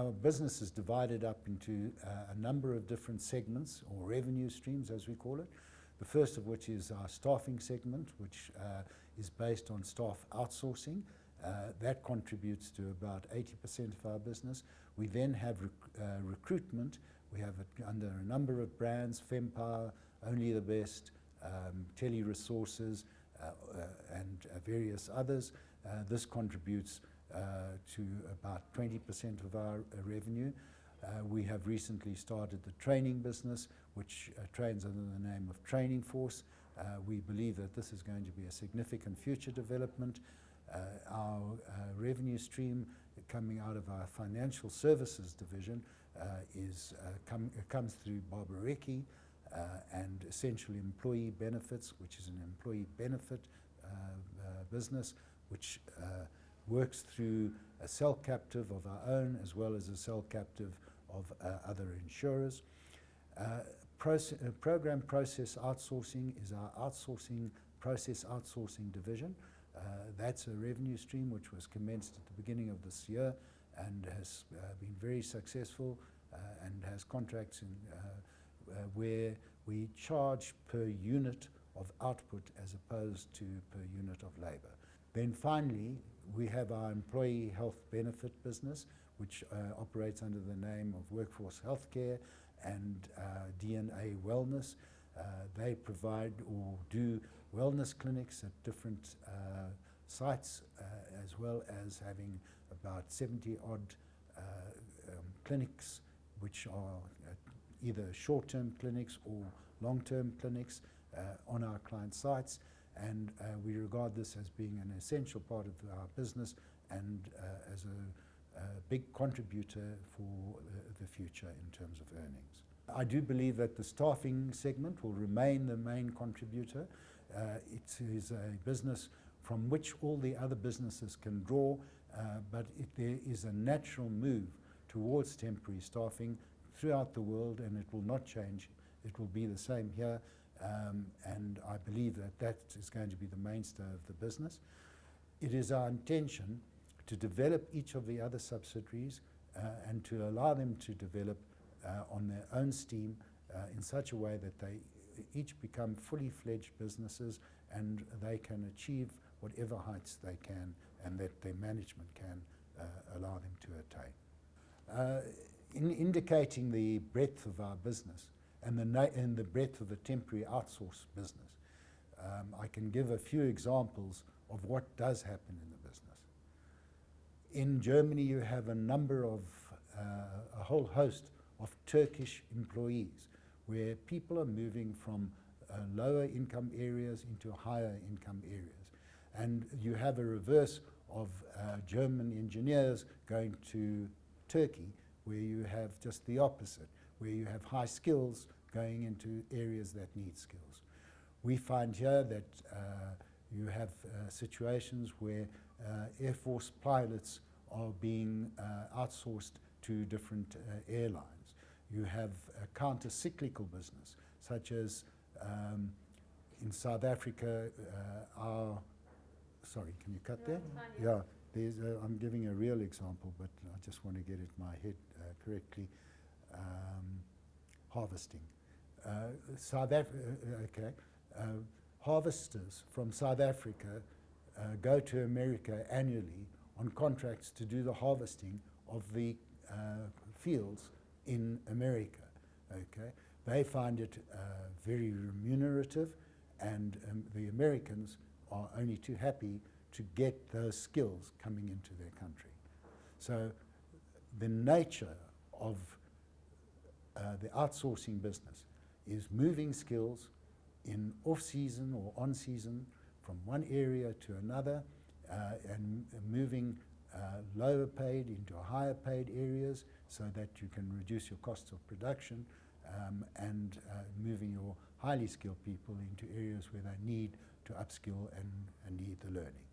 Our business is divided up into a number of different segments, or revenue streams as we call it. The first of which is our staffing segment, which is based on staff outsourcing. That contributes to about 80% of our business. We then have recruitment. We have it under a number of brands: Fempower, Only the Best, Tele-Resources, and various others. This contributes to about 20% of our revenue. We have recently started the training business, which trains under the name of Training Force. We believe that this is going to be a significant future development. Our revenue stream coming out of our financial services division comes through Barbareki and Essential Employee Benefits, which is an employee benefit business, which works through a cell captive of our own as well as a cell captive of other insurers. Program Process Outsourcing is our process outsourcing division. That's a revenue stream which was commenced at the beginning of this year and has been very successful and has contracts where we charge per unit of output as opposed to per unit of labor. Then finally, we have our employee health benefit business, which operates under the name of Workforce Healthcare and DNA Wellness. They provide or do wellness clinics at different sites, as well as having about 70-odd clinics, which are either short-term clinics or long-term clinics on our client sites. And we regard this as being an essential part of our business and as a big contributor for the future in terms of earnings. I do believe that the staffing segment will remain the main contributor. It is a business from which all the other businesses can draw, but there is a natural move towards temporary staffing throughout the world, and it will not change. It will be the same here, and I believe that that is going to be the mainstay of the business. It is our intention to develop each of the other subsidiaries and to allow them to develop on their own steam in such a way that they each become fully fledged businesses and they can achieve whatever heights they can and that their management can allow them to attain. In indicating the breadth of our business and the breadth of the temporary outsource business, I can give a few examples of what does happen in the business. In Germany, you have a whole host of Turkish employees where people are moving from lower income areas into higher income areas. And you have a reverse of German engineers going to Turkey, where you have just the opposite, where you have high skills going into areas that need skills. We find here that you have situations where Air Force pilots are being outsourced to different airlines. You have a counter-cyclical business, such as in South Africa, sorry, can you cut there? Yeah, I'm giving a real example, but I just want to get it in my head correctly. Harvesting. Harvesters from South Africa go to America annually on contracts to do the harvesting of the fields in America. Okay, they find it very remunerative, and the Americans are only too happy to get those skills coming into their country. So the nature of the outsourcing business is moving skills in off-season or on-season from one area to another and moving lower paid into higher paid areas so that you can reduce your costs of production and moving your highly skilled people into areas where they need to upskill and need the learning.